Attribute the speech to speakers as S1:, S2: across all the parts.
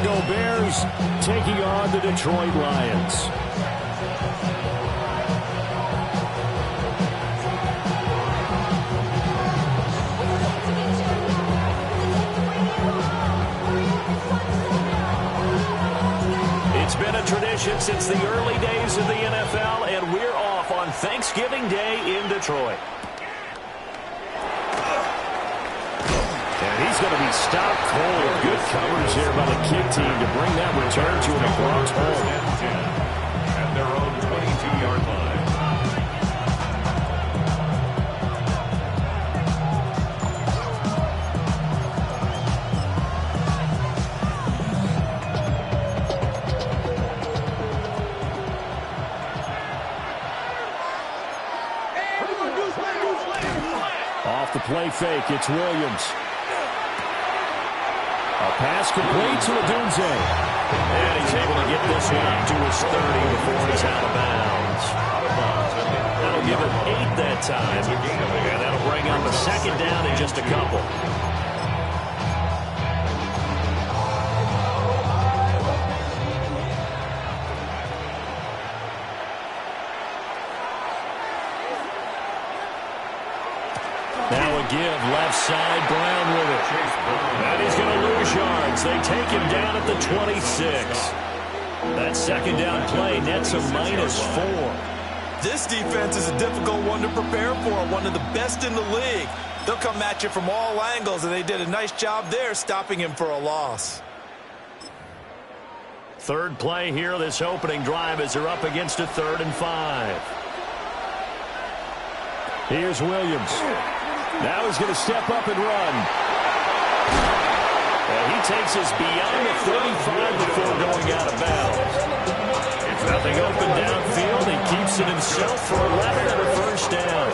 S1: Chicago Bears taking on the Detroit Lions. It's been a tradition since the early days of the NFL, and we're off on Thanksgiving Day in Detroit. And he's going to be stopped cold. Good coverage here by the kick team to bring that return to an abrupt home.
S2: At their own 22-yard line.
S1: Off the play fake, it's Williams. A pass complete to Odunze. And he's able to get this one up to his 30 before he's out of bounds. That'll give him 8 that time. And that'll bring up a second down in just a couple. Now a give, left side, Brown with it. And he's going to lose yards. They take him down at the 26. That second down play nets a -4.
S3: This defense is a difficult one to prepare for, one of the best in the league. They'll come at you from all angles, and they did a nice job there stopping him for a loss.
S1: Third play here, this opening drive as they're up against a 3rd and 5. Here's Williams. Now he's going to step up and run. And he takes us beyond the 35 before going out of bounds. Nothing open downfield. He keeps it himself for 11 and a first down.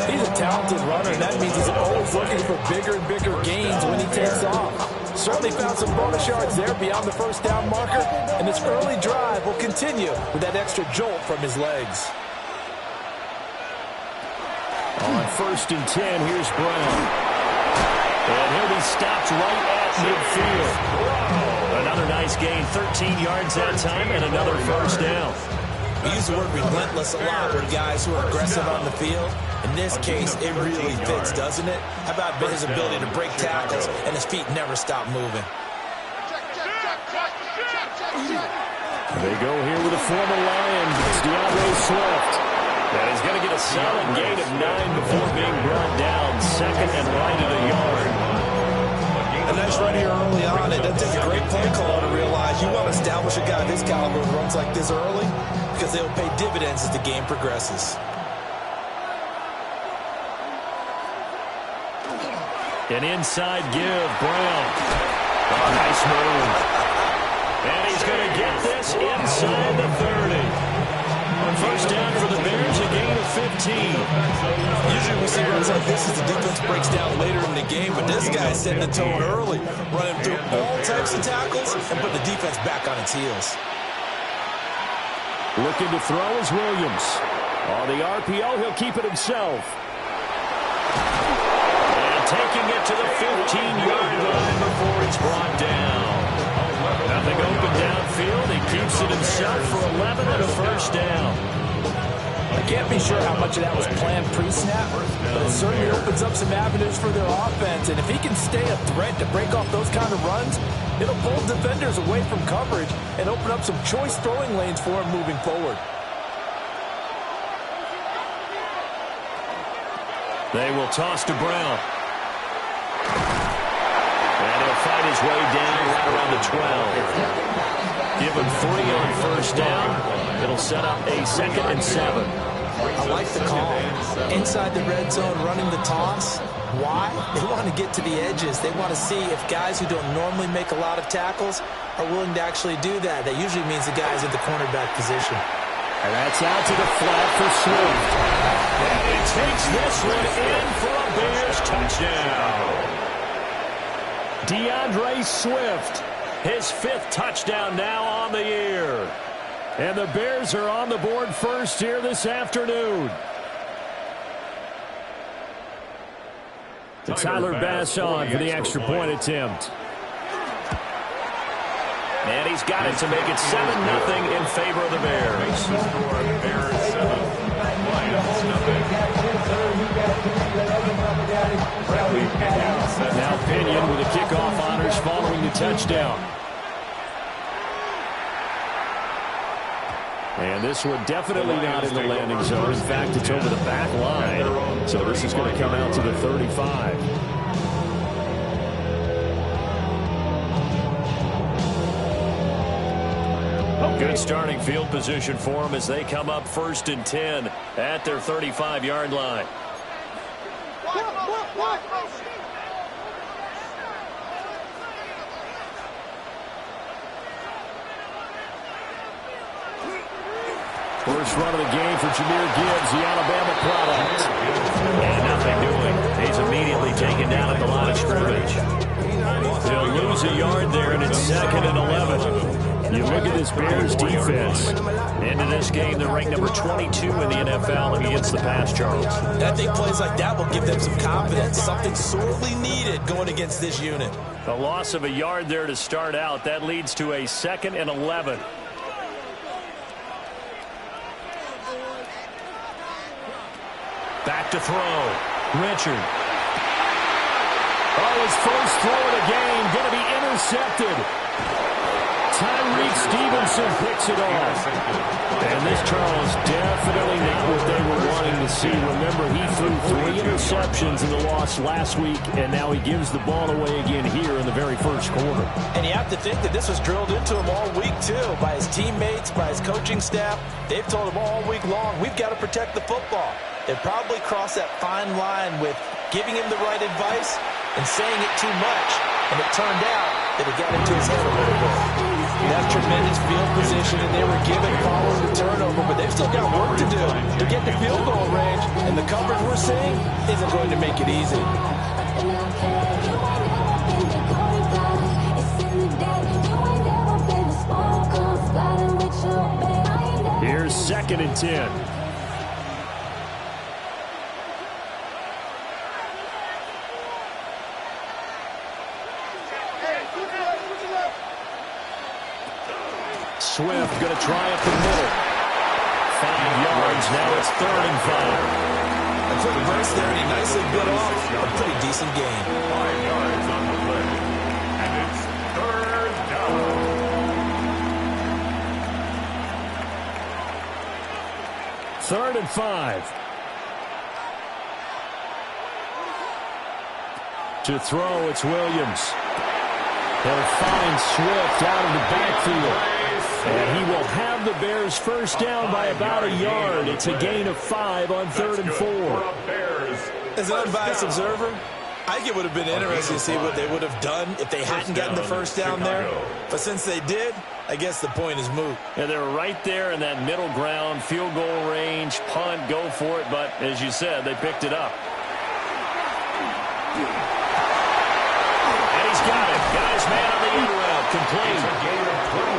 S4: He's a talented runner, and that means he's always looking for bigger and bigger gains when he takes off. Certainly found some bonus yards there beyond the first down marker, and this early drive will continue with that extra jolt from his legs.
S1: On 1st and 10, here's Brown. And he'll be stopped right at midfield. Another nice gain, 13 yards that time, and another first down.
S3: We use the word relentless a lot with guys who are aggressive on the field. In this case, it really fits, doesn't it? How about his ability to break tackles and his feet never stop moving?
S1: They go here with a former Lion. It's DeAndre Swift. And he's going to get a solid gain of 9 before being brought down. 2nd and right at a yard.
S3: A nice run here early on. It doesn't take a great play call to realize you want to establish a guy this caliber who runs like this early because they'll pay dividends as the game progresses.
S1: An inside give, Brown. Oh, nice move. And he's going to get this inside the 30. On first down for the Bears, a gain of 15.
S3: Usually we see runs like this as the defense breaks down later in the game, but this guy's setting the tone early, running through all types of tackles and putting the defense back on its heels.
S1: Looking to throw is Williams. On the RPO, he'll keep it himself. And taking it to the 15-yard line before it's brought down. Nothing open downfield. He keeps it himself for 11 and a first down.
S4: I can't be sure how much of that was planned pre-snap, but it certainly opens up some avenues for their offense. And if he can stay a threat to break off those kind of runs, it'll pull defenders away from coverage and open up some choice throwing lanes for him moving forward.
S1: They will toss to Brown. And he'll fight his way down right around the 12. Give him 3 on first down. It'll set up a 2nd and 7.
S4: I like the call. Inside the red zone, running the toss. Why? They want to get to the edges. They want to see if guys who don't normally make a lot of tackles are willing to actually do that. That usually means the guys at the cornerback position.
S1: And that's out to the flat for Swift. And he takes this one in for a Bears touchdown. DeAndre Swift, his 5th touchdown now on the year. And the Bears are on the board first here this afternoon. Tyler Bass on for the extra point attempt. And he's got it to make it 7-0 in favor of the Bears.
S2: Bears 7, Lions nothing.
S1: Now Pinion with the kickoff honors following the touchdown. And this one definitely not in the landing zone. In fact, it's over the back line. So this is going to come out to the 35. Good starting field position for them as they come up 1st and 10 at their 35-yard line. First run of the game for Jahmyr Gibbs, the Alabama product. And nothing doing. He's immediately taken down at the line of scrimmage. They'll lose a yard there, and it's 2nd and 11. You look at this Bears defense. Into this game, they're ranked number 22 in the NFL against the pass, Charles.
S3: And I think plays like that will give them some confidence, something sorely needed going against this unit.
S1: A loss of a yard there to start out. That leads to a 2nd and 11. Back to throw. Richard. Oh, his first throw of the game going to be intercepted. Tyreek Stevenson picks it off. And this, Charles, definitely not what they were wanting to see. Remember, he threw 3 interceptions in the loss last week, and now he gives the ball away again here in the very first quarter.
S3: And you have to think that this was drilled into him all week, too, by his teammates, by his coaching staff. They've told him all week long, we've got to protect the football. They probably crossed that fine line with giving him the right advice and saying it too much. And it turned out that it got into his head a little bit. That's tremendous field position, and they were given following the turnover, but they've still got work to do to get the field goal range, and the coverage we're seeing isn't going to make it easy.
S1: Here's 2nd and 10. Swift going to try up the middle. 5 yards. Now it's 3rd and 5.
S3: And for the burst there, he nicely bit off a pretty decent gain.
S2: 5 yards on the play. And it's 3rd down.
S1: Third and 5. To throw, it's Williams. He'll find Swift out of the backfield. And he will have the Bears first down by about a yard. It's a gain of 5 on 3rd and 4.
S3: As an unbiased observer, I think it would have been interesting to see what they would have done if they hadn't gotten the first down there. But since they did, I guess the point is moot.
S1: And they were right there in that middle ground, field goal range, punt, go for it. But as you said, they picked it up. And he's got it. Got his man on the end route, complete.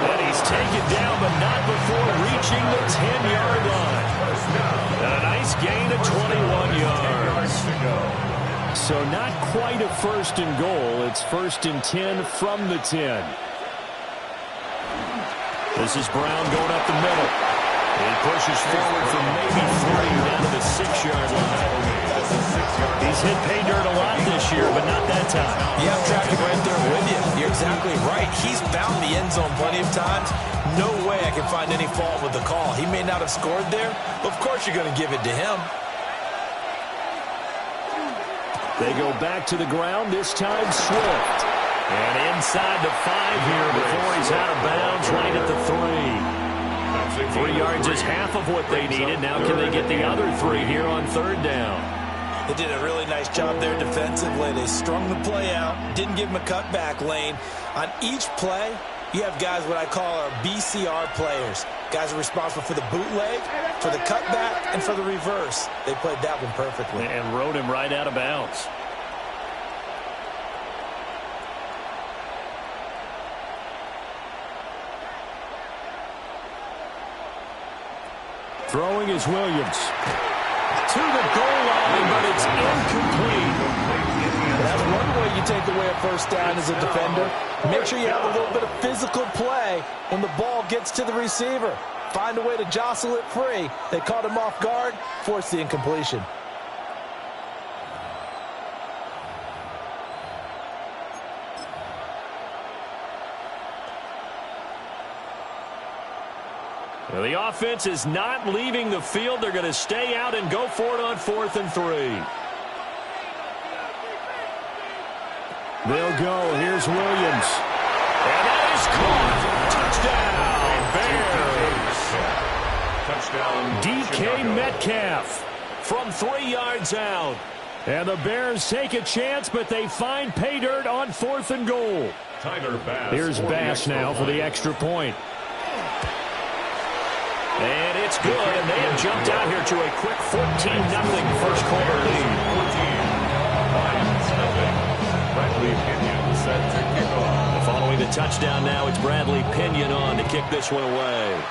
S1: And he's taken down, but not before reaching the 10-yard line. And a nice gain of 21 yards. So not quite a 1st and goal. It's 1st and 10 from the 10. This is Brown going up the middle. He pushes forward from maybe 3 down to the 6-yard line. He's hit pay dirt a lot this year, but not that time.
S3: Yeah, I'm tracking right there with you. You're exactly right. He's found the end zone plenty of times. No way I can find any fault with the call. He may not have scored there, but of course you're going to give it to him.
S1: They go back to the ground, this time Swift. And inside the 5 here before he's out of bounds, right at the 3. 3 yards is half of what they needed. Now can they get the other 3 here on 3rd down?
S3: They did a really nice job there defensively. They strung the play out, didn't give him a cutback lane. On each play, you have guys what I call our BCR players. Guys are responsible for the bootleg, for the cutback, and for the reverse. They played that one perfectly.
S1: And rode him right out of bounds. Throwing is Williams. To the goal line, but it's incomplete.
S3: That's one way
S4: way you take away a first down as a defender. Make sure you have a little bit of physical play when the ball gets to the receiver. Find a way to jostle it free. They caught him off guard, forced the incompletion.
S1: Well, the offense is not leaving the field. They're going to stay out and go for it on 4th and 3. They'll go. Here's Williams. And that is caught. Touchdown, Bears. DK Metcalf from 3 yards out. And the Bears take a chance, but they find pay dirt on 4th and goal. Here's Bass now for the extra point. And it's good, and they have jumped out here to a quick 14-0 first quarter lead.
S2: Bradley Pinion set to kick off.
S1: Following the touchdown now, it's Bradley Pinion on to kick this one away.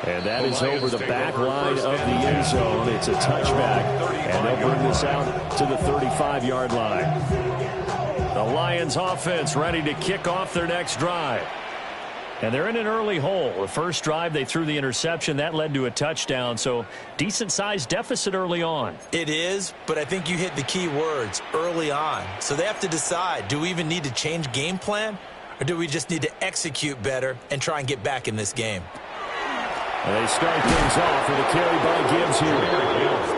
S1: And that is over the back line of the end zone. It's a touchback, and they'll bring this out to the 35-yard line. The Lions offense ready to kick off their next drive. And they're in an early hole. The first drive, they threw the interception. That led to a touchdown, so decent-sized deficit early on.
S3: It is, but I think you hit the key words, early on. So they have to decide, do we even need to change game plan, or do we just need to execute better and try and get back in this game?
S1: And they start things off with a carry by Gibbs here.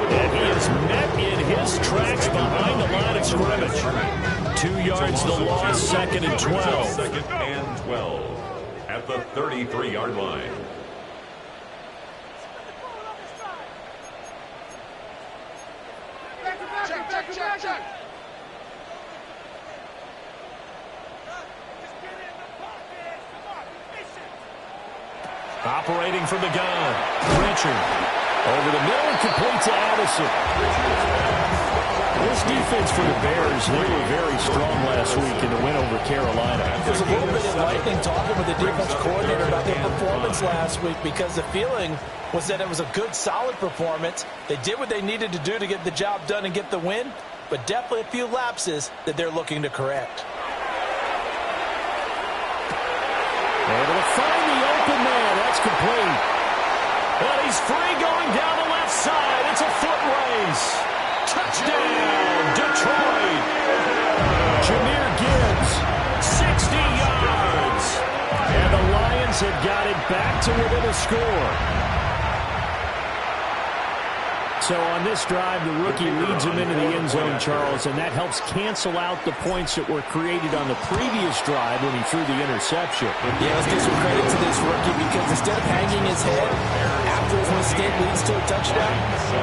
S1: And he is met in his tracks behind the line of scrimmage. 2 yards the loss, 2nd and 12.
S2: 2nd and 12. At the 33-yard line.
S5: Check.
S1: Operating from the gun. Richard. Over the middle, complete to Addison. This defense for the Bears, they were very strong last week in the win over Carolina.
S4: It was a little bit enlightening talking with the defense coordinator about their performance last week, because the feeling was that it was a good, solid performance. They did what they needed to do to get the job done and get the win, but definitely a few lapses that they're looking to correct.
S1: Able to find the open man. That's complete. And he's free going down the left side. It's a foot race. Touchdown, Detroit. Jahmyr Gibbs, 60 yards. And the Lions have got it back to within a score. So on this drive, the rookie leads him into the end zone, Charles, and that helps cancel out the points that were created on the previous drive when he threw the interception.
S4: Yeah, let's give some credit to this rookie, because instead of hanging his head after his mistake leads to a touchdown,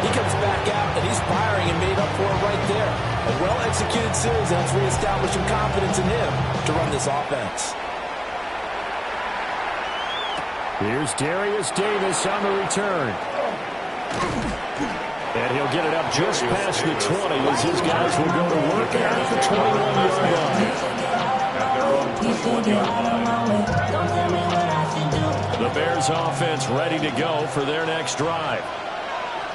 S4: he comes back out and he's firing and made up for it right there. A well-executed series that's reestablishing confidence in him to run this offense.
S1: Here's Darius Davis on the return. And he'll get it up just past the 20 as his guys will go to work at the 21-yard line. The Bears offense ready to go for their next drive.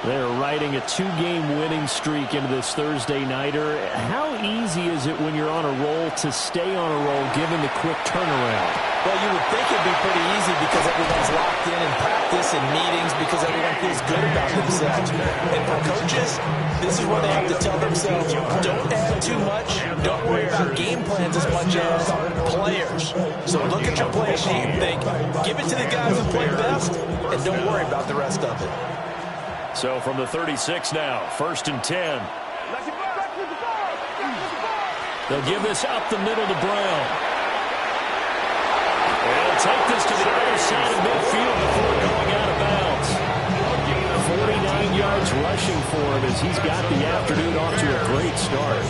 S1: They're riding a 2-game winning streak into this Thursday nighter. How easy is it when you're on a roll to stay on a roll given the quick turnaround?
S3: Well, you would think it'd be pretty easy because everyone's locked in practice and meetings, because everyone feels good about themselves. And for coaches, this is where they have to tell themselves, don't add too much, don't worry about game plans as much as players. So look at your play sheet and think, give it to the guys who play best, and don't worry about the rest of it.
S1: So from the 36 now, 1st and 10. They'll give this up the middle to Brown. They'll take this to the other side of midfield before going out of bounds. 49 yards rushing for him as he's got the afternoon off to a great start.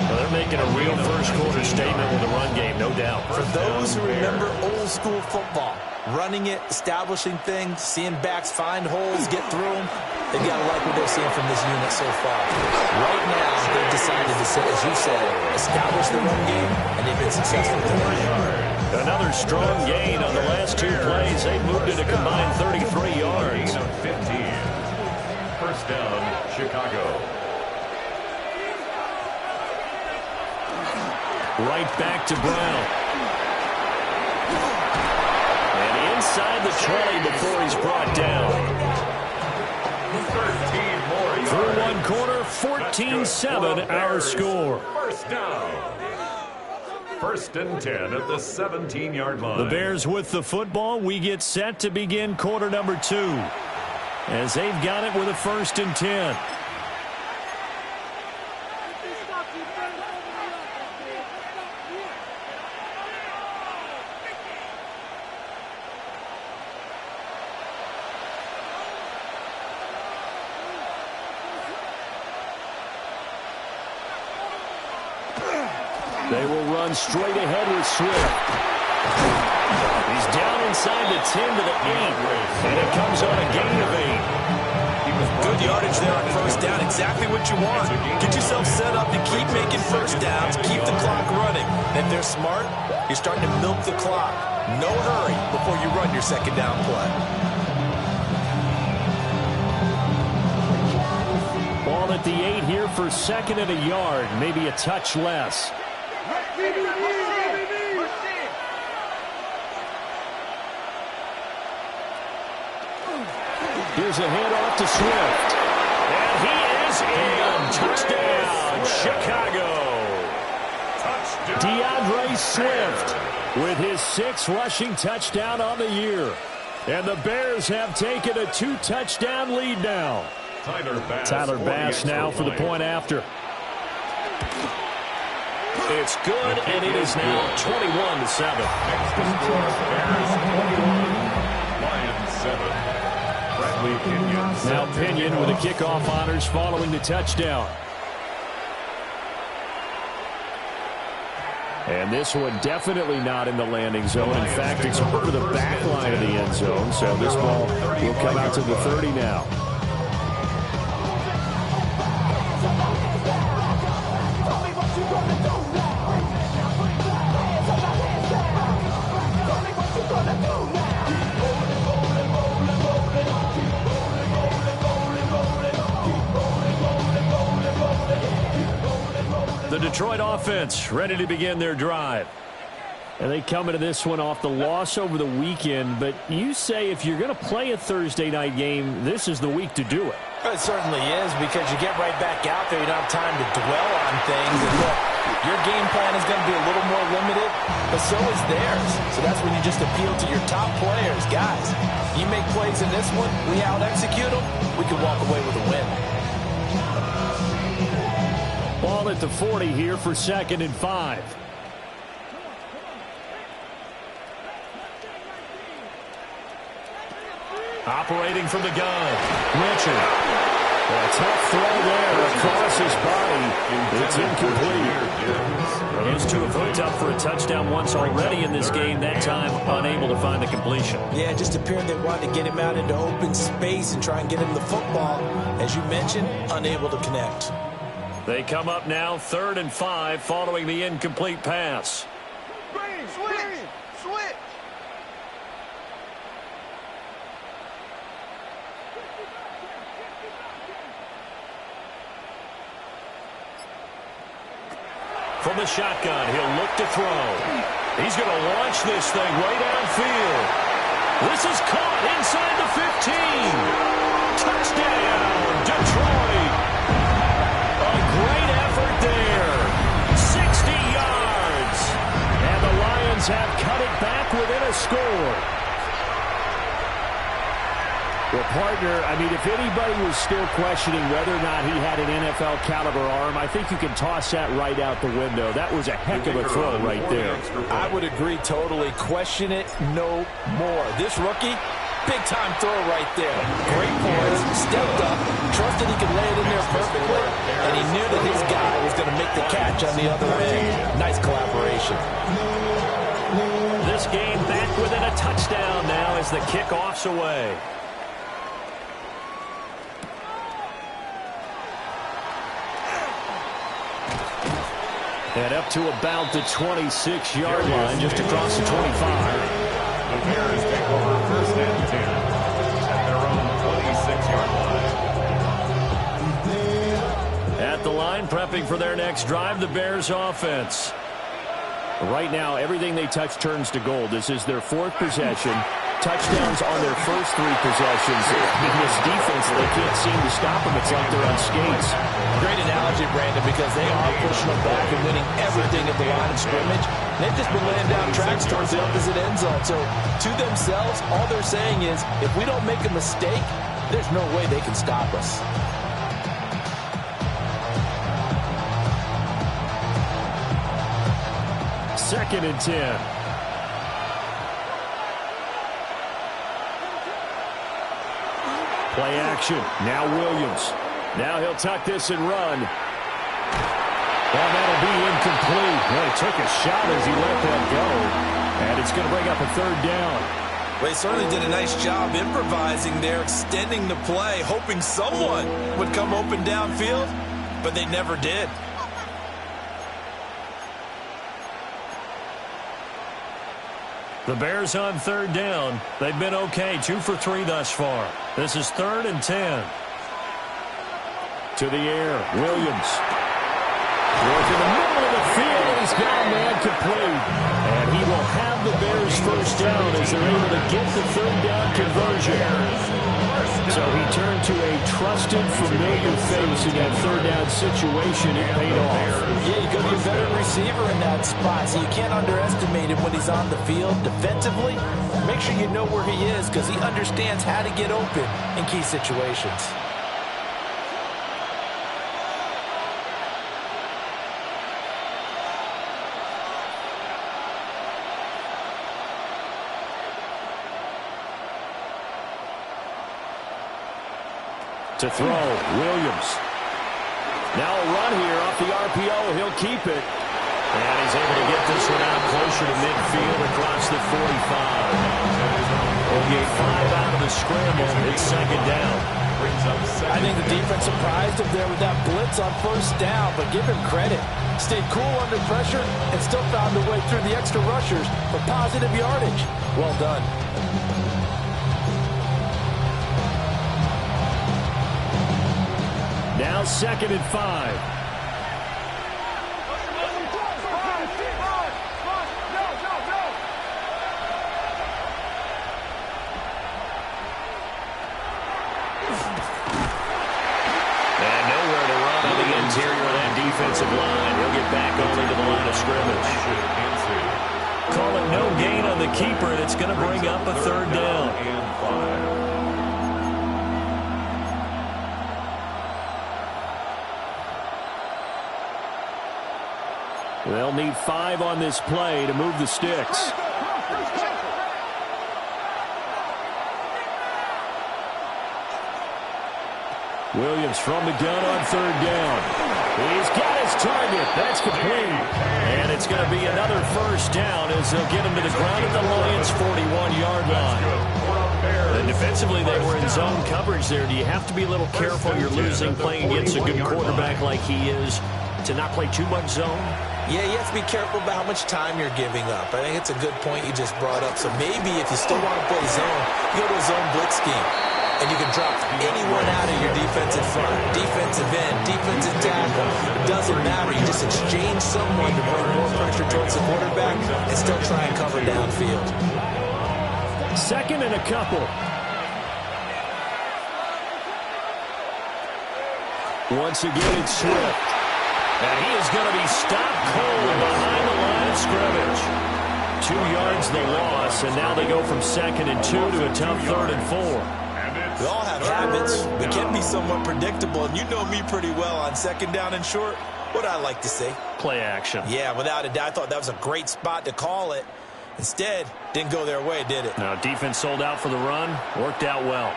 S1: Well, they're making a real first-quarter statement with the run game, no doubt.
S3: For those who remember old-school football, running it, establishing things, seeing backs find holes, get through them, they've got to like what they're seeing from this unit so far. Right now, they've decided to, as you said, establish the run game, and they've been successful tonight.
S1: Another strong gain on the last 2 plays. They moved it a combined 33 yards.
S2: 15. First down, Chicago.
S1: Right back to Brown. And inside the 20 before he's brought down.
S2: 13 more yards.
S1: Through one quarter, 14-7 our score.
S2: First down. 1st and 10 at the 17-yard line.
S1: The Bears with the football. We get set to begin quarter number 2. As they've got it with a 1st and 10. They will run straight ahead with Swift. He's down inside the 10 to the 8. And it comes on a gain of 8.
S3: Good yardage there on first down. Exactly what you want. Get yourself set up to keep making first downs. Keep the clock running. And if they're smart, you're starting to milk the clock. No hurry before you run your second down play.
S1: Ball at the 8 here for 2nd and a yard. Maybe a touch less. Here's a handoff to Swift. And he is in. Touchdown, Chicago. DeAndre Swift with his 6th rushing touchdown on the year. And the Bears have taken a 2-touchdown lead now. Tyler Bass now for the point after. It's good, and it is now 21-7.
S2: Next to score, Bears 21, Lions 7.
S1: Now Pinion with the kickoff honors following the touchdown. And this one definitely not in the landing zone. In fact, it's over the back line of the end zone. So this ball will come out to the 30 now. The Detroit offense ready to begin their drive. And they come into this one off the loss over the weekend. But you say if you're going to play a Thursday night game, this is the week to do it.
S3: It certainly is, because you get right back out there. You don't have time to dwell on things. And look, your game plan is going to be a little more limited, but so is theirs. So that's when you just appeal to your top players. Guys, you make plays in this one, we out-execute them, we can walk away with a win.
S1: Ball at the 40 here for 2nd and 5. Operating from the gun, Richard. A tough throw there across his body. It's incomplete. Those two have hooked up for a touchdown once already in this game. That time unable to find the completion.
S3: Yeah, it just appeared they wanted to get him out into open space and try and get him the football. As you mentioned, unable to connect.
S1: They come up now 3rd and 5 following the incomplete pass.
S5: Switch!
S1: From the shotgun, he'll look to throw. He's going to launch this thing way downfield. This is caught inside the 15. Touchdown, Detroit. A great effort there. 60 yards. And the Lions have cut it back within a score. Well, partner, I mean, if anybody was still questioning whether or not he had an NFL caliber arm, I think you can toss that right out the window. That was a heck of a throw right there.
S3: I would agree totally. Question it no more. This rookie, big-time throw right there. Great poise, stepped up, trusted he could lay it in there perfectly, and he knew that his guy was going to make the catch on the other end. Nice collaboration.
S1: This game back within a touchdown now as the kickoff's away. And up to about the 26-yard line, just across the 25.
S2: The Bears take over 1st and 10 at their own 26-yard line.
S1: At the line, prepping for their next drive, the Bears offense. Right now, everything they touch turns to gold. This is their 4th possession. Touchdowns on their first 3 possessions. In this defense, they can't seem to stop them. It's like they're on skates.
S3: Great analogy, Brandon, because they are pushing them back and winning everything at the line of scrimmage. They've just been laying down tracks towards the opposite end zone. So to themselves, all they're saying is, if we don't make a mistake, there's no way they can stop us.
S1: Second and 10. Play action. Now Williams. Now he'll tuck this and run. Well, that'll be incomplete. Well, he took a shot as he let that go. And it's going to bring up a 3rd down.
S3: Well, he certainly did a nice job improvising there, extending the play, hoping someone would come open downfield, but they never did.
S1: The Bears on 3rd down. They've been okay, 2 for 3 thus far. This is 3rd and 10. To the air, Williams. Working the middle of the field, and he's got a man complete. And he will have the Bears' first down as they're able to get the 3rd down conversion. So he turned to a trusted, familiar face in that 3rd down situation. It paid off.
S3: Yeah, you could be a better receiver in that spot, so you can't underestimate him when he's on the field defensively. Make sure you know where he is because he understands how to get open in key situations.
S1: To throw, Williams. Now a run here off the RPO. He'll keep it. And he's able to get this one out closer to midfield across the 45. He'll get 5 out of the scramble. It's 2nd down.
S3: I think the defense surprised him there with that blitz on 1st down, but give him credit. Stayed cool under pressure and still found a way through the extra rushers for positive yardage. Well done.
S1: Now 2nd and 5. And nowhere to run on the interior of that defensive line. He'll get back only to the line of scrimmage. Call it no gain on the keeper, and it's going to bring up a 3rd down. They'll need 5 on this play to move the sticks. Williams from the gun on 3rd down. He's got his target. That's complete. And it's going to be another 1st down as they'll get him to the ground at the Lions' 41-yard line. And defensively, they were in zone coverage there. Do you have to be a little careful? You're losing playing against a good quarterback like he is to not play too much zone?
S3: Yeah, you have to be careful about how much time you're giving up. I think it's a good point you just brought up. So maybe if you still want to play zone, you go to a zone blitz scheme. And you can drop anyone out of your defensive front, defensive end, defensive tackle. It doesn't matter. You just exchange someone to bring more pressure towards the quarterback and still try and cover downfield.
S1: 2nd and a couple. Once again, it's Swift. And he is going to be stopped cold behind the line of scrimmage. 2 yards the loss, and now they go from 2nd and 2 to a tough 3rd and 4.
S3: We all have habits. We can be somewhat predictable, and you know me pretty well on 2nd down and short. What I like to say?
S1: Play action.
S3: Yeah, without a doubt. I thought that was a great spot to call it. Instead, didn't go their way, did it?
S1: Now, defense sold out for the run. Worked out well.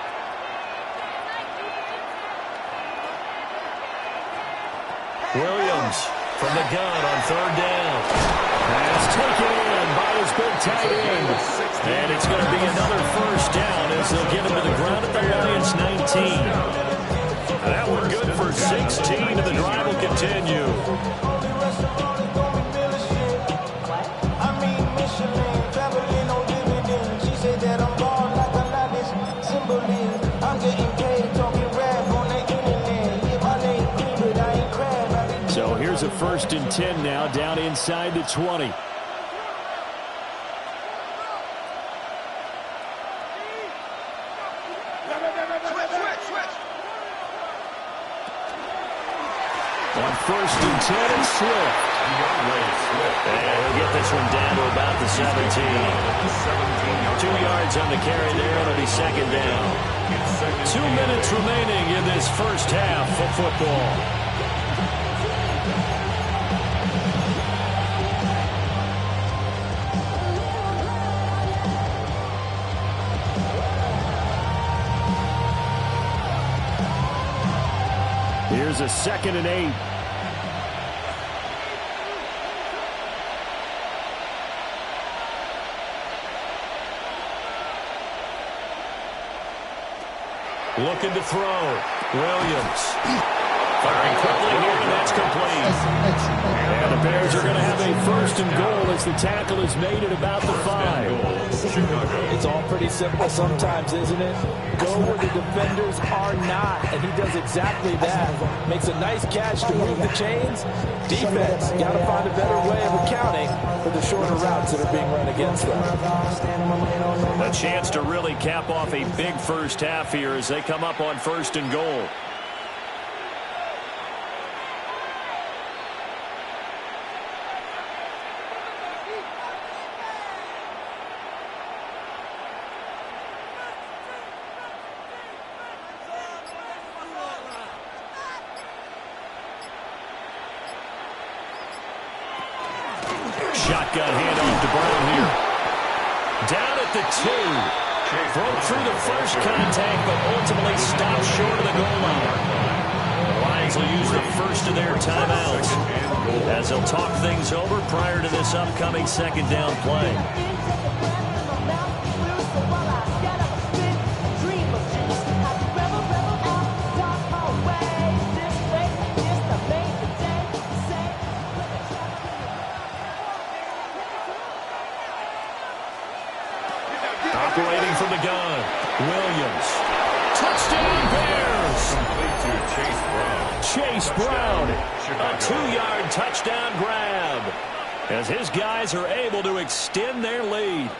S1: Williams from the gun on 3rd down. Pass taken in by his big tight end. And it's going to be another 1st down as they'll get him to the ground at the Lions' 19. That one good for 16, and the drive will continue. So here's a 1st and 10 now, down inside the 20. first and 10 and Swift. And he'll get this one down to about the 17. 2 yards on the carry there. It'll be second down. 2 minutes remaining in this first half of football. Here's a 2nd and 8. Looking to throw. Williams. Firing quickly here, and that's complete. And the Bears are going to have a first and goal as the tackle is made at about the 5.
S4: It's all pretty simple sometimes, isn't it? Go where the defenders are not, and he does exactly that. Makes a nice catch to move the chains. Defense got to find a better way of accounting for the shorter routes that are being run against them.
S1: A chance to really cap off a big first half here as they come up on first and goal. Shotgun handoff to Brown here. Down at the 2. Broke through the first contact, but ultimately stopped short of the goal line. The Lions will use the first of their timeouts as they'll talk things over prior to this upcoming second down play. Operating from the gun, Williams. Touchdown Bears! Chase Brown, a 2-yard touchdown grab as his guys are able to extend their lead.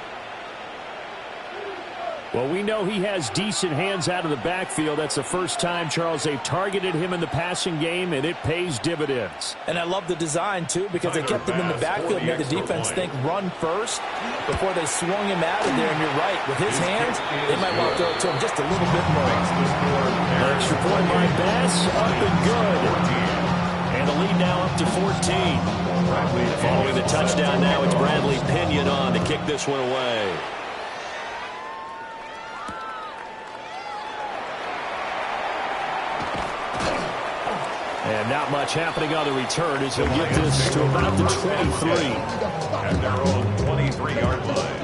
S1: Well, we know he has decent hands out of the backfield. That's the first time, Charles, they've targeted him in the passing game, and it pays dividends.
S4: And I love the design, too, because they kept him in the backfield, made the defense think run first before they swung him out of there. And you're right, with his hands, they might want to throw it to him just a little bit more.
S1: Extra point by Bass, up and good. And the lead now up to 14. Following the touchdown now, it's Bradley Pinion on to kick this one away. And not much happening on the return as he'll get this to about the 23.
S2: At their own 23-yard line.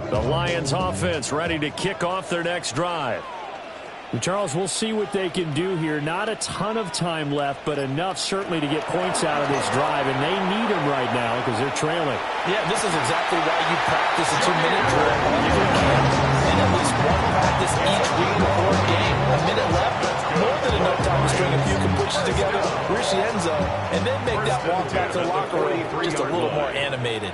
S1: The Lions offense ready to kick off their next drive. Charles, we'll see what they can do here. Not a ton of time left, but enough certainly to get points out of this drive, and they need them right now because they're trailing.
S4: Yeah, this is exactly why you practice a 2-minute drill all year camp, and at least one practice each week before a game. A minute left, more than enough time to string a few completions together, reach the end zone, and then make that walk back to the locker room just a little more animated.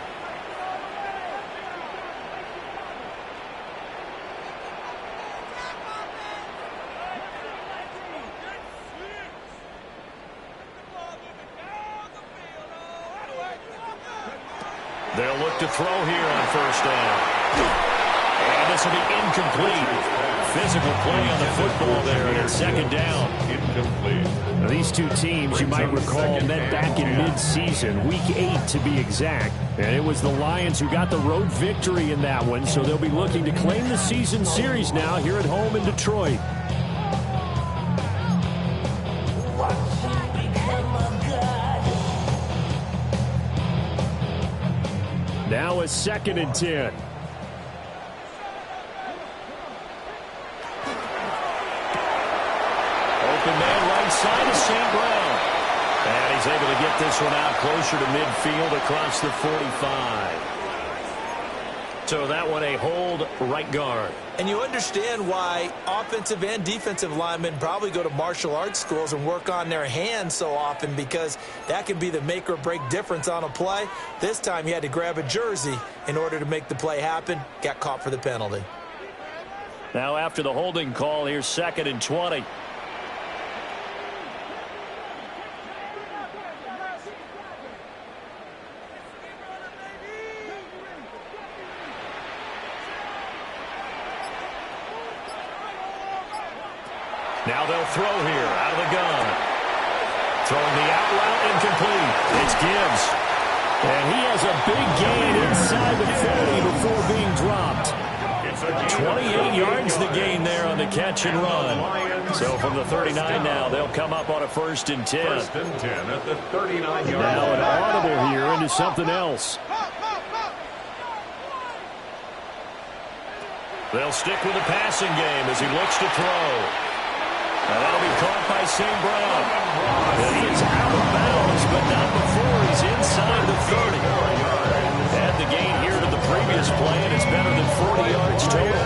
S1: They'll look to throw here on first down. And this will be incomplete. Physical play on the football there, and it's second down.
S2: Incomplete.
S1: Now, these two teams, you might recall, met back in mid-season, week 8 to be exact. And it was the Lions who got the road victory in that one, so they'll be looking to claim the season series now here at home in Detroit. Now a 2nd and 10. Open man right side is St. Brown. And he's able to get this one out closer to midfield across the 45. So that one a hold right guard.
S3: And you understand why offensive and defensive linemen probably go to martial arts schools and work on their hands so often, because that can be the make or break difference on a play. This time he had to grab a jersey in order to make the play happen. Got caught for the penalty.
S1: Now after the holding call, here's 2nd and 20. Now they'll throw here out of the gun. Throwing the out route incomplete. It's Gibbs. And he has a big gain inside the 40 before being dropped. 28 yards the gain there on the catch and run. So from the 39 now, they'll come up on a 1st and 10.
S2: 1st and 10 at the 39-yard line.
S1: Now an audible here into something else. They'll stick with the passing game as he looks to throw. And that'll be caught by St. Brown. And he is out of bounds, but not before he's inside the 30. Add the gain here to the previous play, and it's better than 40 yards total.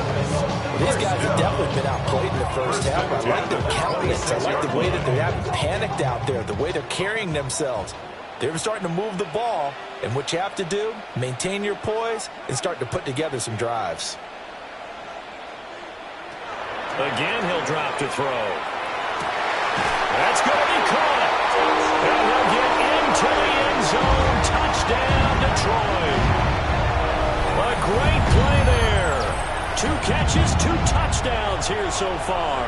S3: These guys have definitely been outplayed in the first half. I like their countenance. I like the way that they haven't panicked out there, the way they're carrying themselves. They're starting to move the ball, and what you have to do, maintain your poise and start to put together some drives.
S1: Again, he'll drop to throw. That's going to be caught. And he'll get into the end zone. Touchdown, Detroit. A great play there. 2 catches, 2 touchdowns here so far.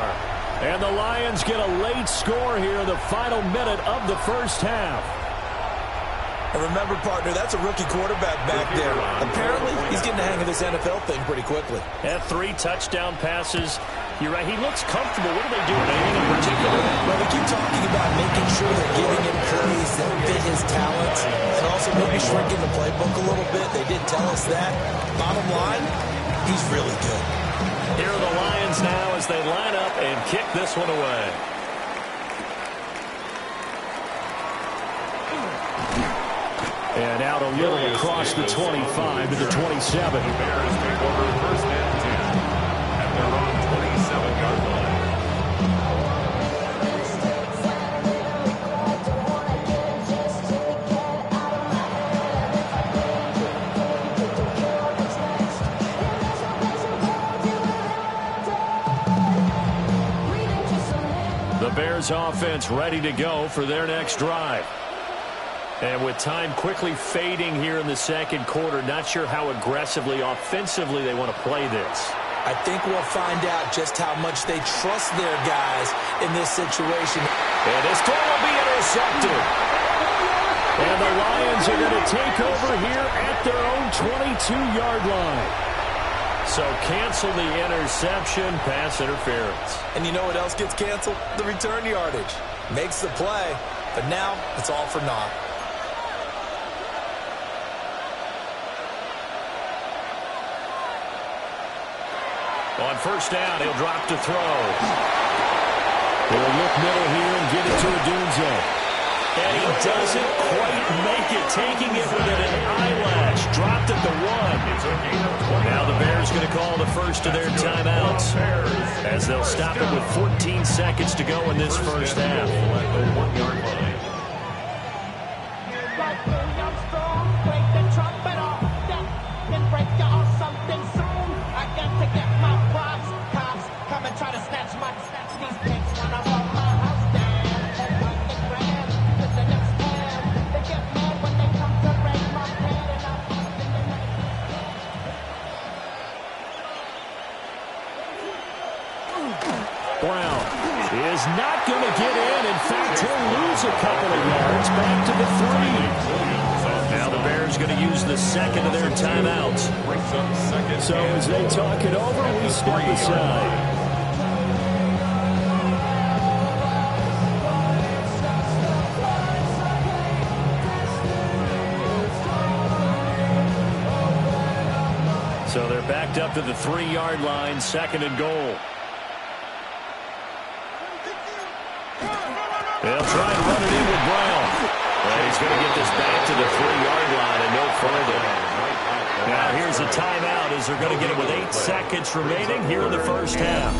S1: And the Lions get a late score here in the final minute of the first half.
S3: And remember, partner, that's a rookie quarterback back there. Apparently, he's getting the hang of this NFL thing pretty quickly.
S1: Had 3 touchdown passes. You're right, he looks comfortable. What are they doing? Anything in particular?
S3: Well, we keep talking about making sure they're giving him plays that fit his talents, and also maybe shrinking the playbook a little bit. They did tell us that. Bottom line, he's really good.
S1: Here are the Lions now as they line up and kick this one away. And out a little across the 25 to the 27.
S2: The Bears take over 1st and 10 at their own 27-yard line.
S1: The Bears offense ready to go for their next drive. And with time quickly fading here in the 2nd quarter, not sure how aggressively, offensively they want to play this.
S3: I think we'll find out just how much they trust their guys in this situation.
S1: And this throw will be intercepted. And the Lions are going to take over here at their own 22-yard line. So cancel the interception, pass interference.
S3: And you know what else gets canceled? The return yardage. Makes the play, but now it's all for naught.
S1: On 1st down, he'll drop to throw. He'll look middle here and get it to Odunze. And he doesn't quite make it, taking it within an eyelash. Dropped at the 1. Now the Bears going to call the first of their timeouts, as they'll stop it with 14 seconds to go in this first half.
S2: At the 1-yard line.
S1: Brown is not going to get in. In fact, he'll lose a couple of yards back to the 3. Now the Bears going to use the 2nd of their timeouts. So as they talk it over, we step aside. So they're backed up to the 3-yard line, 2nd and goal. They'll try and run it in with Brown. And he's going to get this back to the 3-yard line and no further. Now here's a timeout as they're going to get it with 8 seconds remaining here in the first half.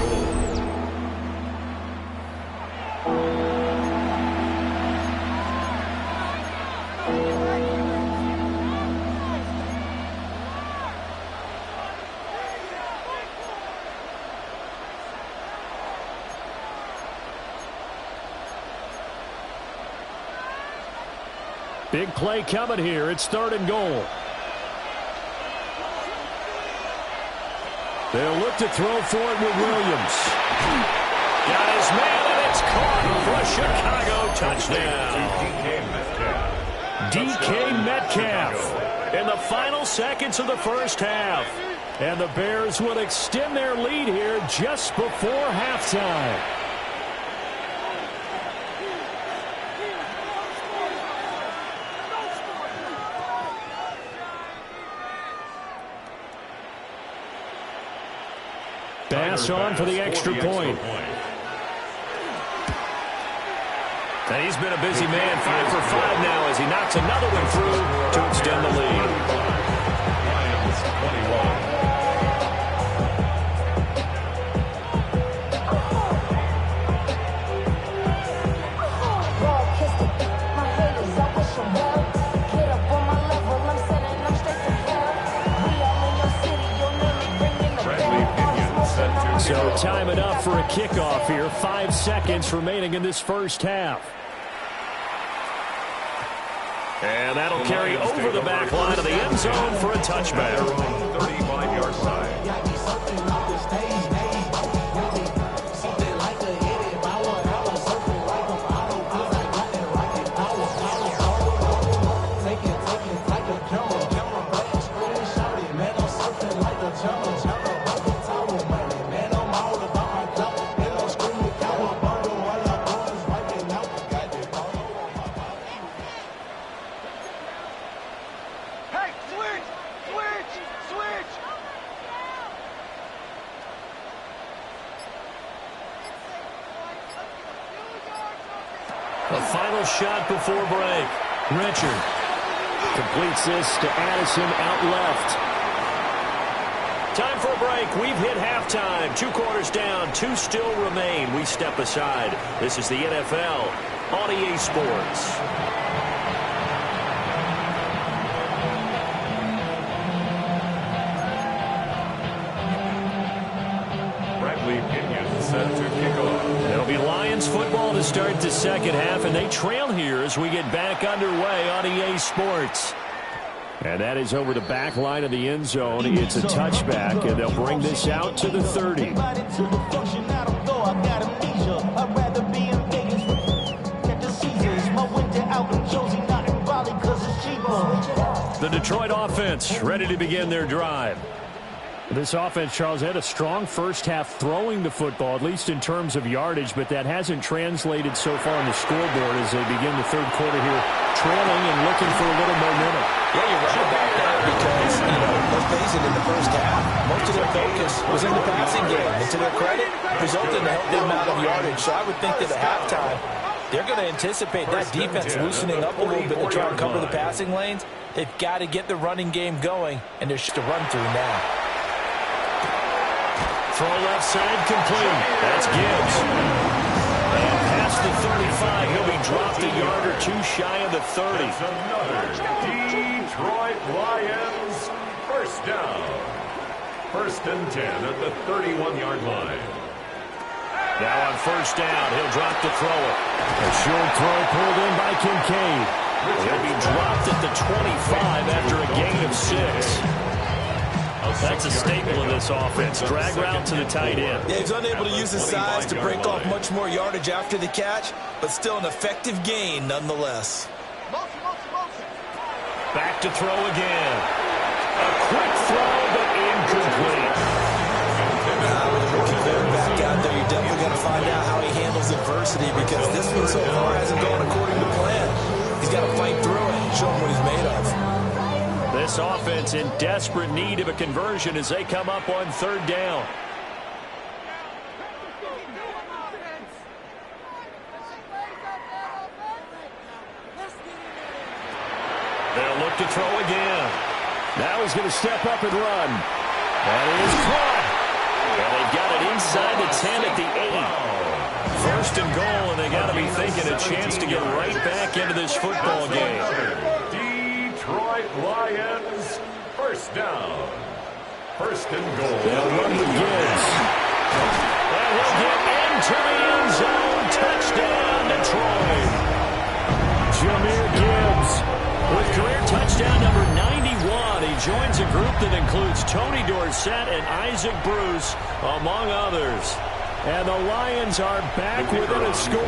S5: Big play coming here. It's 3rd and goal. They'll look to throw for it with Williams.
S1: Got his man, and it's caught for a Chicago touchdown. DK Metcalf in the final seconds of the first half. And the Bears will extend their lead here just before halftime.
S5: Pass on for the extra point.
S1: And he's been a busy man, 5 for 5 now as he knocks another one through to extend the lead.
S2: Lions 21.
S5: So time it up for a kickoff here. 5 seconds remaining in this first half.
S1: And that'll carry over the back line of the end zone for a touchback.
S2: 35-yard line.
S1: The final shot before break.
S5: Richard completes this to Addison out left.
S1: Time for a break. We've hit halftime. 2 quarters down. 2 still remain. We step aside. This is the NFL on EA Sports.
S2: Set to kick off.
S1: It'll be Lions football to start the second half, and they trail here as we get back underway on EA Sports.
S5: And that is over the back line of the end zone. It's a touchback, and they'll bring this out to the 30.
S1: The Detroit offense ready to begin their drive.
S5: This offense, Charles, had a strong first half throwing the football, at least in terms of yardage, but that hasn't translated so far on the scoreboard as they begin the third quarter here, trailing and looking for a little momentum.
S3: Yeah, you're right about that because, let's face it, in the first half, most of their focus was in the passing game. And to their credit, resulted in a healthy amount of yardage. So I would think that at halftime, they're going to anticipate that defense loosening up a little bit to try and cover the passing lanes. They've got to get the running game going, and there's just a run through now.
S1: Throw left side complete. That's Gibbs. And past the 35, he'll be dropped a yard or 2 shy of the 30.
S2: It's another Detroit Lions first down. 1st and 10 at the 31-yard line.
S1: Now on first down, he'll drop to throw it.
S5: A short throw pulled in by Kincaid.
S1: He'll be dropped at the 25 after a gain of 6. That's a staple of this offense. Drag route to the tight end.
S3: Yeah, he's unable to use his size to break off much more yardage after the catch, but still an effective gain nonetheless.
S1: Back to throw again. A quick throw, but incomplete.
S3: With a rookie quarterback out there, you're definitely going to find out how he handles adversity because this one so far hasn't gone according to plan. He's got to fight through it and show him what he's made of.
S1: This offense in desperate need of a conversion as they come up on 3rd down. They'll look to throw again.
S5: Now he's going to step up and run. That is caught.
S1: And they've got it inside the 10 at the 8. First and goal, and they got to be thinking a chance to get right back into this football game.
S2: Detroit Lions, first down. First and goal.
S5: They'll run with Gibbs.
S1: And he'll get into the end zone. Touchdown, Detroit.
S5: Jahmyr Gibbs
S1: with career touchdown number 91. He joins a group that includes Tony Dorsett and Isaac Bruce, among others.
S5: And the Lions are back within a score.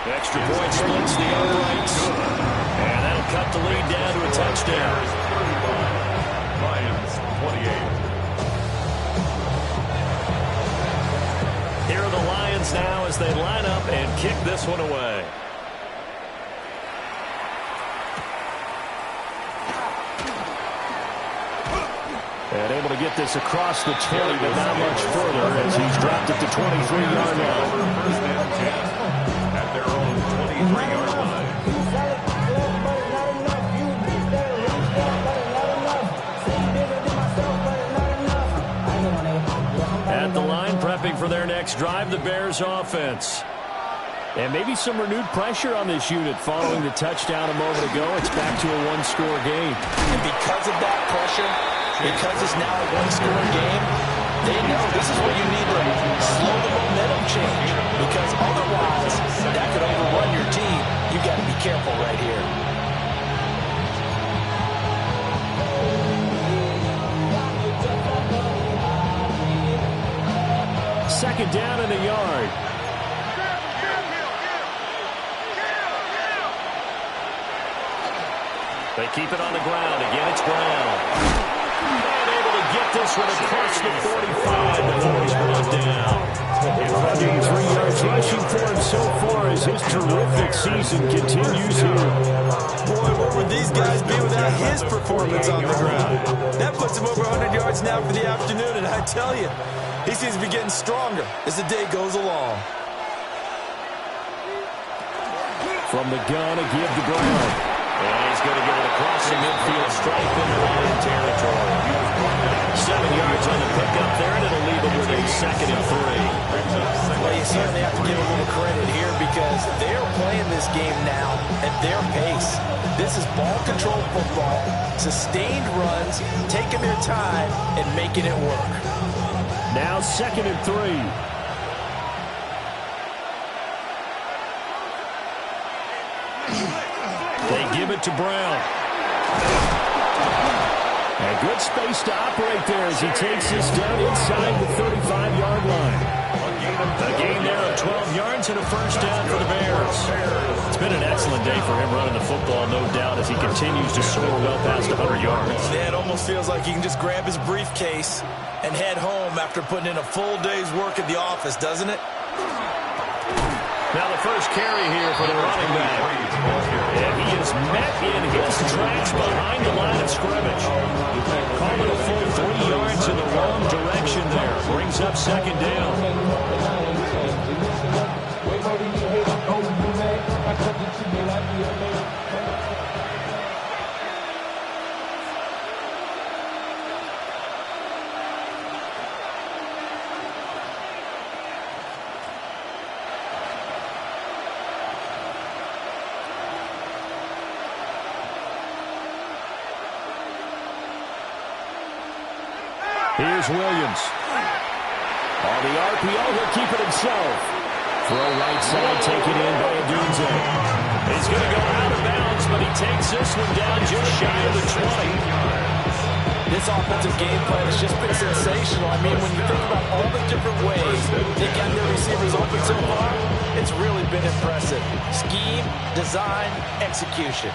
S1: Extra point splits the uprights. And that'll cut the lead down to a touchdown.
S2: Lions 28.
S1: Here are the Lions now as they line up and kick this one away.
S5: And able to get this across the 20, but not much further as he's dropped it to 23-yard line.
S2: First and 10 at their own 23-yard line.
S5: At the line, prepping for their next drive, the Bears offense. And maybe some renewed pressure on this unit following the touchdown a moment ago. It's back to a one-score game.
S3: And because of that pressure, because it's now a one-score game, they know this is where you need to slow the momentum change. Because otherwise, that could overrun your team. You've got to be careful right here.
S5: Second down in the yard.
S1: They keep it on the ground. Again, it's Brown. And able to get this one across the 45 before he's brought down.
S5: 103 yards rushing for him so far as his terrific season continues here.
S3: Boy, where would these guys be without his performance on the ground? That puts him over 100 yards now for the afternoon, and I tell you, he seems to be getting stronger as the day goes along.
S5: From the gun, a give to Brown.
S1: And he's going to get it across the midfield stripe into Lion territory. 7 yards on the pickup there, and it'll leave him with a 2nd and 3.
S3: Well, you certainly have to give a little credit here because they're playing this game now at their pace. This is ball control football, sustained runs, taking their time, and making it work.
S5: Now 2nd and 3. They give it to Brown. And good space to operate there as he takes this down inside the 35-yard line.
S1: A gain there of 12 yards and a first down for the Bears. It's been an excellent day for him running the football, no doubt, as he continues to soar well past 100 yards.
S3: Yeah, it almost feels like he can just grab his briefcase and head home after putting in a full day's work at the office, doesn't it?
S1: Now the first carry here for the running back. And he is met in his tracks behind the line of scrimmage. Call it a full 3 yards in the wrong direction there. Brings up 2nd down.
S5: Here's Williams. On the RPO, he'll keep it himself. Throw right side, taken in by Adunze.
S1: He's going to go out of bounds, but he takes this one down just shy of the 20.
S3: This offensive game plan has just been sensational. I mean, when you think about all the different ways they got their receivers open so far, it's really been impressive. Scheme, design, execution.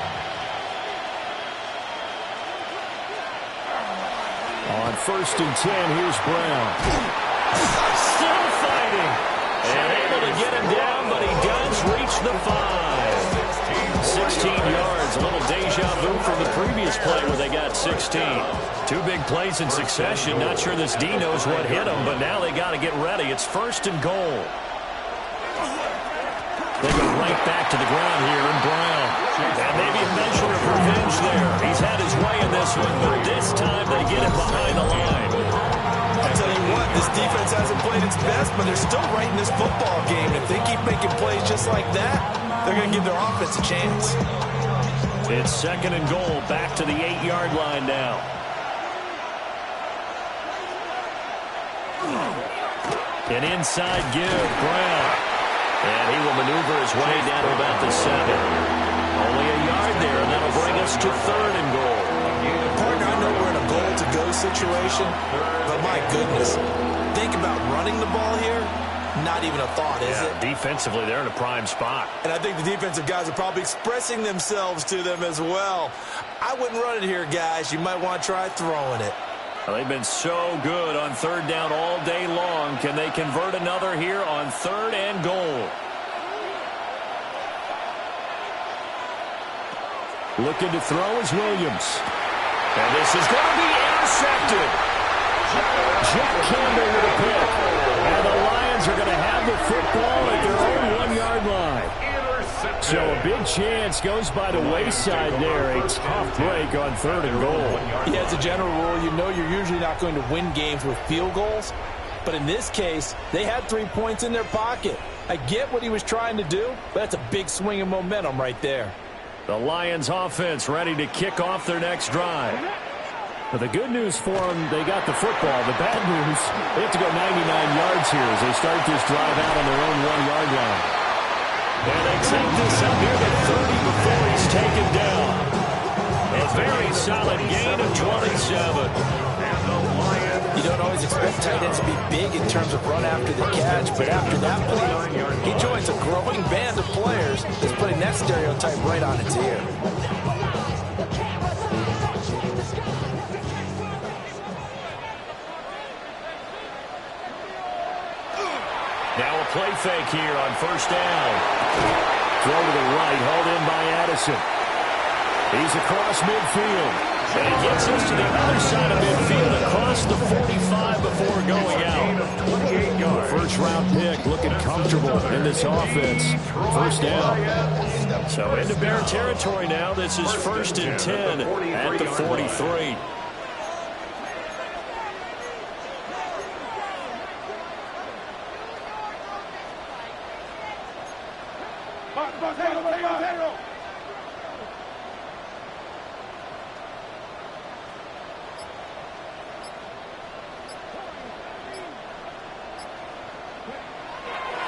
S5: On 1st and 10, here's Brown.
S1: Still fighting. And able to get him down, but he does reach the 5. 16 yards, a little deja vu from the previous play where they got 16. 2 big plays in succession. Not sure this D knows what hit him, but now they got to get ready. It's 1st and goal. They go right back to the ground here in Brown. And maybe a measure of revenge there. He's had his way in this one, but this time they get it behind the line.
S3: I'll tell you what, this defense hasn't played its best, but they're still right in this football game. If they keep making plays just like that, they're going to give their offense a chance.
S1: It's 2nd and goal, back to the 8-yard line now. An inside give, Brown. And he will maneuver his way down to about the 7. Only a yard there, and that'll bring us to 3rd and goal.
S3: Partner, I know we're in a goal-to-go situation, but my goodness, think about running the ball here. Not even a thought, is it?
S1: Defensively, they're in a prime spot.
S3: And I think the defensive guys are probably expressing themselves to them as well. I wouldn't run it here, guys. You might want to try throwing it.
S1: Well, they've been so good on 3rd down all day long. Can they convert another here on 3rd and goal?
S5: Looking to throw is Williams.
S1: And this is going to be intercepted.
S5: Jack Campbell with a pick. And the Lions are going to have the football at their own 1-yard line. So a big chance goes by the wayside there. A tough break on 3rd and goal.
S4: Yeah, as a general rule, you know you're usually not going to win games with field goals. But in this case, they had 3 points in their pocket. I get what he was trying to do, but that's a big swing of momentum right there.
S1: The Lions offense ready to kick off their next drive.
S5: Well, the good news for them, they got the football. The bad news, they have to go 99 yards here as they start this drive out on their own 1-yard line.
S1: And they take this up near the 30 before he's taken down. A very solid gain of 27.
S4: You don't always expect tight ends to be big in terms of run after the catch, but after that play, he joins a growing band of players that's putting that stereotype right on its ear.
S1: Now a play fake here on 1st down.
S5: Throw to the right, hauled in by Addison. He's across midfield.
S1: And he gets us to the other side of midfield, across the 45 before going out.
S5: First round pick, looking comfortable in this offense. 1st down.
S1: So into Bear territory now. This is 1st and 10 at the 43.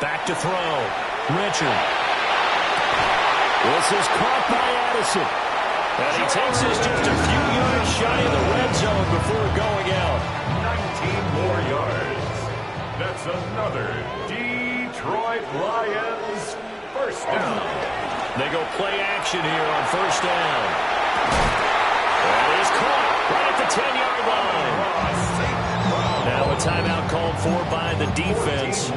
S1: Back to throw. Richard.
S5: This is caught by Addison.
S1: And he takes us just a few yards shy of the red zone before going out.
S2: 19 more yards. That's another Detroit Lions 1st down.
S1: They go play action here on 1st down. That is caught right at the 10-yard line. Now a timeout called for by the defense.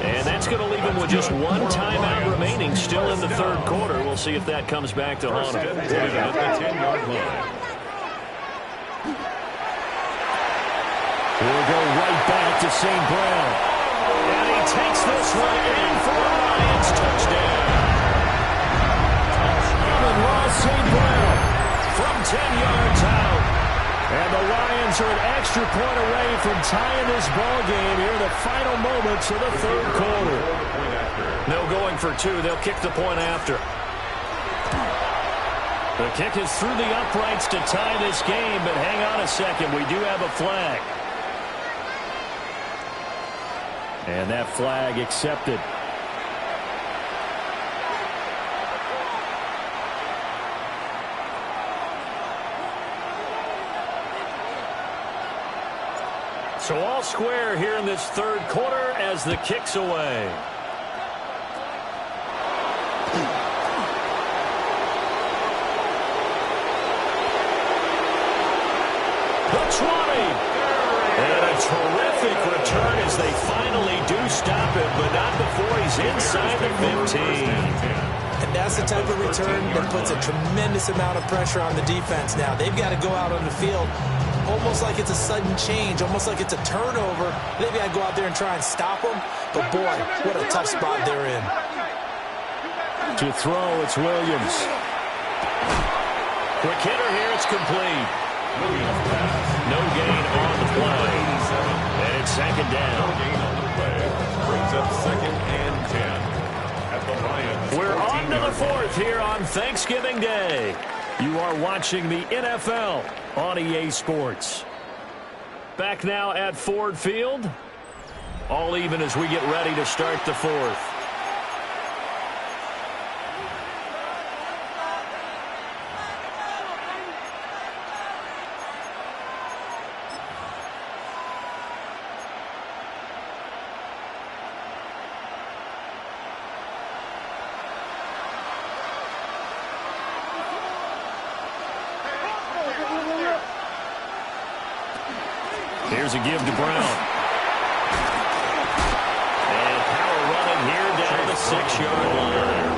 S1: And that's going to leave them with just 1 timeout remaining still in the 3rd quarter. We'll see if that comes back to haunt them.
S2: At the 10-yard line.
S5: We'll go right back to St. Brown.
S1: And he takes this one in for a Lions touchdown.
S5: Ross St. Brown
S1: from 10 yards out.
S5: And the Lions are an extra point away from tying this ball game here in the final moments of the 3rd quarter.
S1: No going for 2. They'll kick the point after. The kick is through the uprights to tie this game, but hang on a second. We do have a flag.
S5: And that flag accepted.
S1: So all square here in this 3rd quarter as the kick's away. The 20. And a terrific return as they finally do stop him, but not before he's inside the 15.
S3: And that's the type of return that puts a tremendous amount of pressure on the defense now. They've got to go out on the field almost like it's a sudden change, almost like it's a turnover. Maybe I go out there and try and stop them, but boy, what a tough spot they're in.
S5: To throw, it's Williams.
S1: Quick hitter here, it's complete. No gain on the play. And it's second down.
S2: No gain on the play. Brings up 2nd and 10. At the Lions.
S1: We're on to the 4th here on Thanksgiving Day.
S5: You are watching the NFL on EA Sports.
S1: Back now at Ford Field. All even as we get ready to start the 4th. Here's a give to Brown. And power running here down the 6-yard line.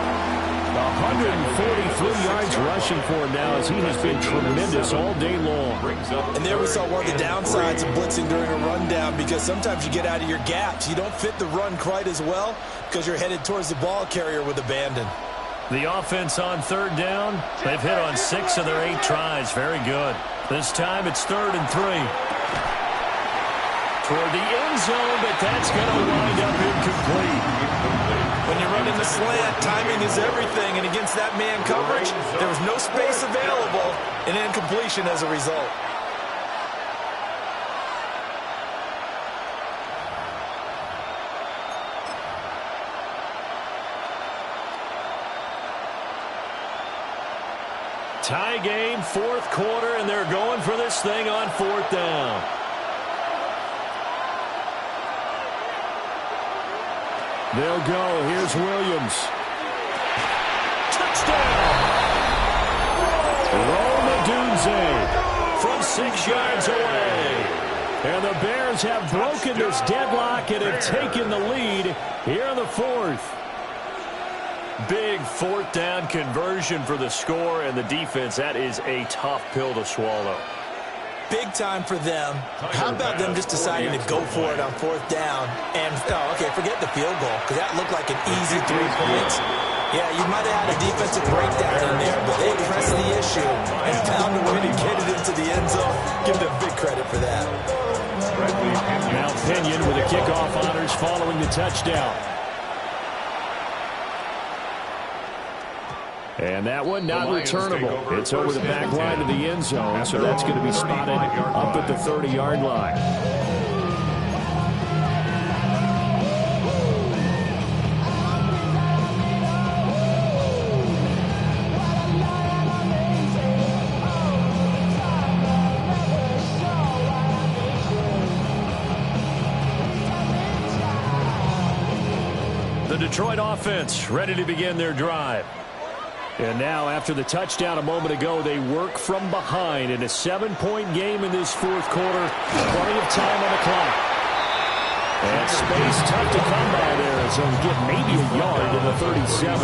S5: 143 yards rushing for him now as he has been tremendous all day long.
S3: And there we saw one of the downsides of blitzing during a rundown, because sometimes you get out of your gaps. You don't fit the run quite as well because you're headed towards the ball carrier with abandon.
S1: The offense on 3rd down. They've hit on 6 of their 8 tries. Very good. This time it's 3rd and 3. Toward the end zone, but that's going to wind up incomplete.
S3: When you're running the slant, timing is everything, and against that man coverage, there was no space available, and incompletion as a result.
S1: Tie game, 4th quarter, and they're going for this thing on 4th down.
S5: They'll go. Here's Williams.
S1: Touchdown!
S5: Romadunze
S1: From 6 yards away.
S5: And the Bears have broken this deadlock and have taken the lead here in the 4th.
S1: Big 4th down conversion for the score, and the defense, that is a tough pill to swallow.
S3: Big time for them. How about them just deciding to go for it on 4th down? And, forget the field goal, because that looked like an easy 3 points. Yeah, you might have had a defensive breakdown in there, but they pressed the issue and found a way to get it into the end zone. Give them big credit for that.
S5: Now Pinion with the kickoff honors following the touchdown. And that one not returnable. It's over the back line of the end zone, so that's going to be spotted up at the 30-yard line.
S1: The Detroit offense ready to begin their drive.
S5: And now, after the touchdown a moment ago, they work from behind in a 7-point game in this 4th quarter. Plenty of time on the clock. And space tough to come by there, so get maybe a yard in the 37.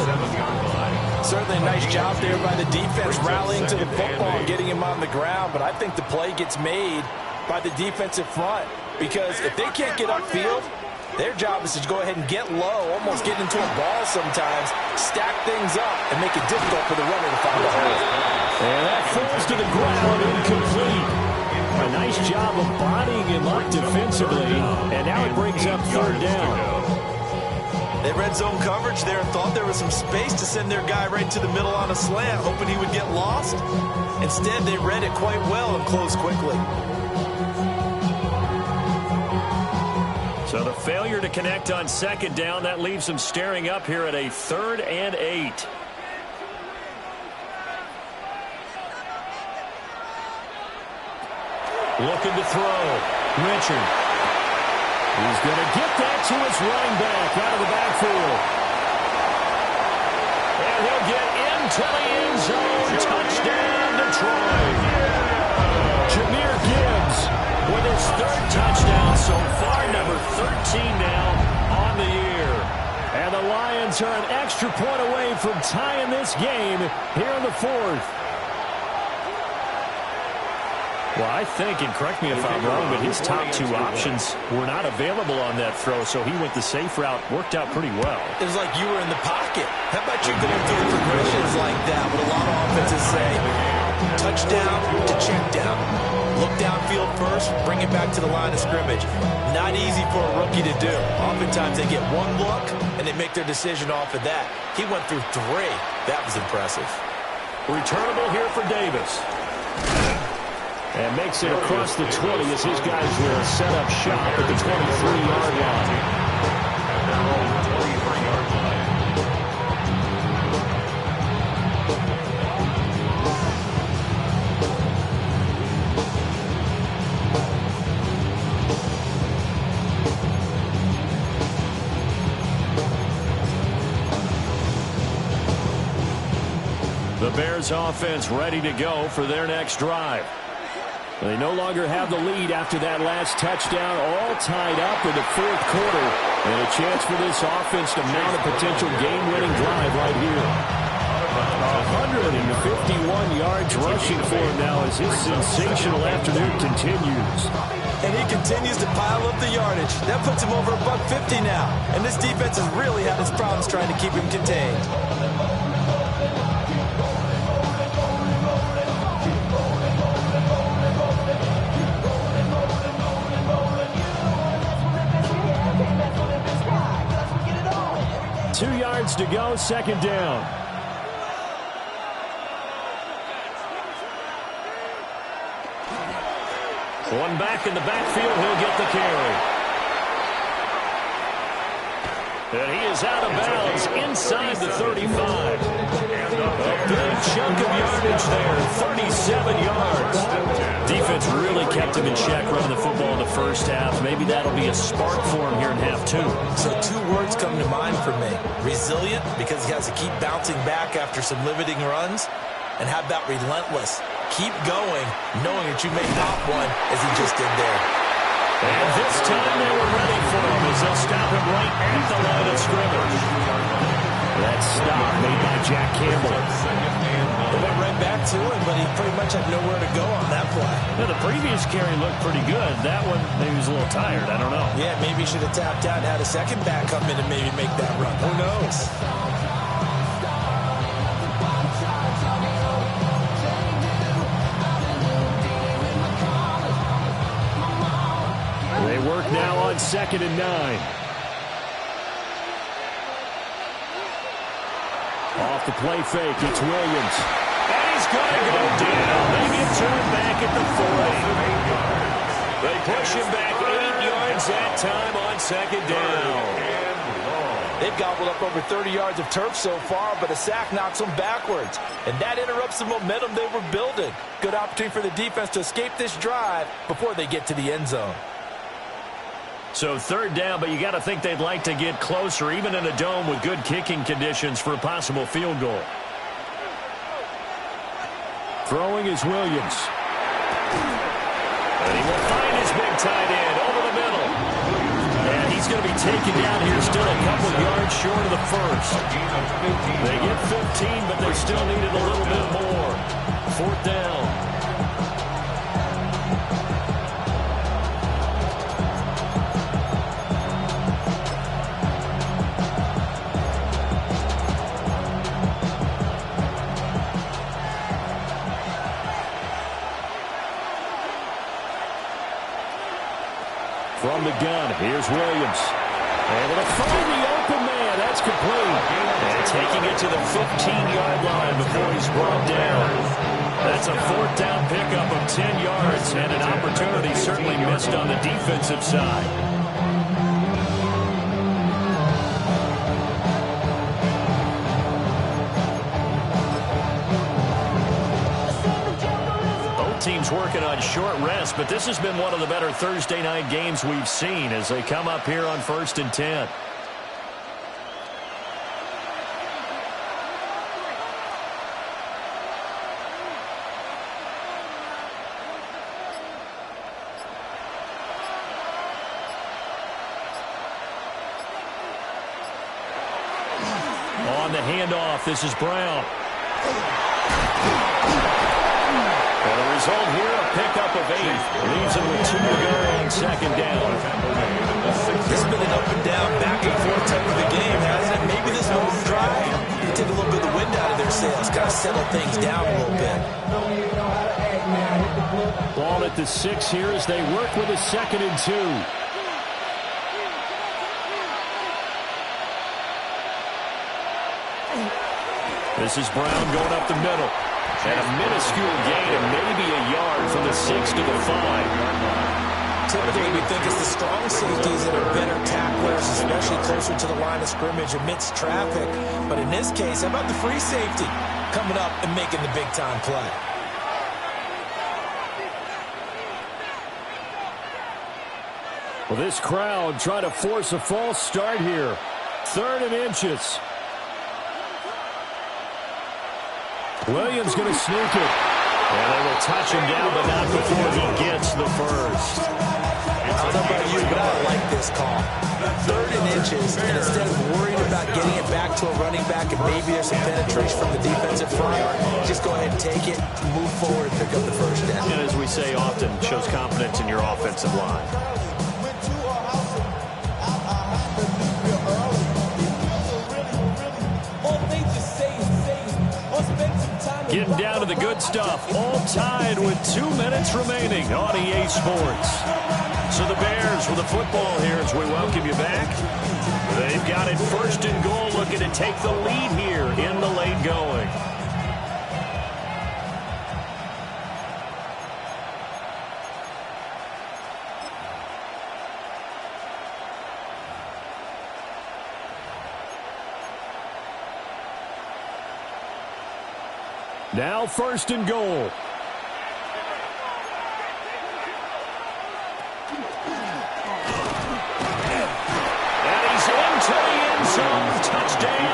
S3: Certainly a nice job there by the defense rallying to the football and getting him on the ground, but I think the play gets made by the defensive front, because if they can't get upfield, their job is to go ahead and get low, almost get into a ball sometimes, stack things up, and make it difficult for the runner to find a hole.
S5: And that falls to the ground, incomplete. A nice job of bodying him up defensively, and now it brings up 3rd down.
S3: They read zone coverage there and thought there was some space to send their guy right to the middle on a slant, hoping he would get lost. Instead, they read it quite well and closed quickly.
S1: So the failure to connect on 2nd down, that leaves them staring up here at a 3rd and 8. Looking to throw. Richard.
S5: He's going to get that to his running back out of the backfield.
S1: And he'll get into the end zone. Touchdown, Detroit.
S5: Jahmyr Gibbs
S1: with his 3rd touchdown so far, number 13 now on the year.
S5: And the Lions are an extra point away from tying this game here in the 4th. Well, I think, and correct me if I'm wrong, but his top two options were not available on that throw, so he went the safe route. Worked out pretty well.
S3: It was like you were in the pocket. How about you going through the progressions like that? What a lot of offenses say, touchdown to check down. Look downfield first, bring it back to the line of scrimmage. Not easy for a rookie to do. Oftentimes they get one look, and they make their decision off of that. He went through three. That was impressive.
S5: Returnable here for Davis. And makes it across the 20 as his guys will set up shop at the 23-yard line. The Bears offense ready to go for their next drive. They no longer have the lead after that last touchdown, all tied up in the fourth quarter. And a chance for this offense to mount a potential game-winning drive right here. 151 yards rushing for him now as his sensational afternoon continues.
S3: And he continues to pile up the yardage. That puts him over $150 now. And this defense has really had its problems trying to keep him contained.
S5: To go, second down. One back in the backfield, he'll get the carry. And he is out of bounds inside the 35. A big chunk of yardage there, 37 yards. Defense really kept him in check running the football in the first half. Maybe that'll be a spark for him here in half two.
S3: So two words come to mind for me. Resilient, because he has to keep bouncing back after some limiting runs. And how about relentless? Keep going, knowing that you may pop one, as he just did there.
S5: And this time they were ready for him as they'll stop him right at the line of scrimmage. That stop made by Jack Campbell.
S3: They went right back to him, but he pretty much had nowhere to go on that play.
S5: Yeah, the previous carry looked pretty good. That one, maybe he was a little tired. I don't know.
S3: Yeah, maybe he should have tapped out and had a second back come in and maybe make that run. Who knows?
S5: They work now on 2nd and 9. Off the play fake, it's Williams. And he's going to go down. They get turned back at the 40. They push him back 8 yards that time on 2nd down.
S3: They've gobbled up over 30 yards of turf so far, but a sack knocks them backwards. And that interrupts the momentum they were building. Good opportunity for the defense to escape this drive before they get to the end zone.
S5: So 3rd down, but you got to think they'd like to get closer, even in a dome with good kicking conditions for a possible field goal. Throwing is Williams. And he will find his big tight end over the middle. And he's going to be taken down here, still a couple yards short of the first. They get 15, but they still needed a little bit more. 4th down. From the gun, here's Williams. Able to find the open man. That's complete. And taking it to the 15-yard line before he's brought down. That's a 4th down pickup of 10 yards and an opportunity certainly missed on the defensive side. Teams working on short rest, but this has been one of the better Thursday night games we've seen as they come up here on 1st and 10. On the handoff, this is Brown.
S1: And the result here, a pickup of 8. Leaves it with 2 to go on second down.
S3: This has been an up and down, back and forth type of a game, hasn't it? Maybe this long drive can take a little bit of the wind out of their sails, kind of settle things down a little bit.
S5: Ball at the 6 here as they work with a 2nd and 2. This is Brown going up the middle. And a minuscule gain of maybe a yard from the 6 to the 5.
S3: Typically, we think it's the strong safeties that are better tacklers, especially closer to the line of scrimmage amidst traffic. But in this case, how about the free safety coming up and making the big-time play?
S5: Well, this crowd trying to force a false start here. 3rd and inches. Williams going to sneak it.
S1: And they will touch him down, but not before he gets the first.
S3: I don't know about you, but I like this call. 3rd and inches, and instead of worrying about getting it back to a running back and maybe there's some penetration from the defensive front, just go ahead and take it, move forward, and pick up the first down.
S1: And as we say often, shows confidence in your offensive line.
S5: Getting down to the good stuff. All tied with 2 minutes remaining on EA Sports.
S1: So the Bears with the football here as we welcome you back. They've got it 1st and goal, looking to take the lead here in the late going.
S5: Now 1st and goal.
S1: And he's into the end zone. Touchdown.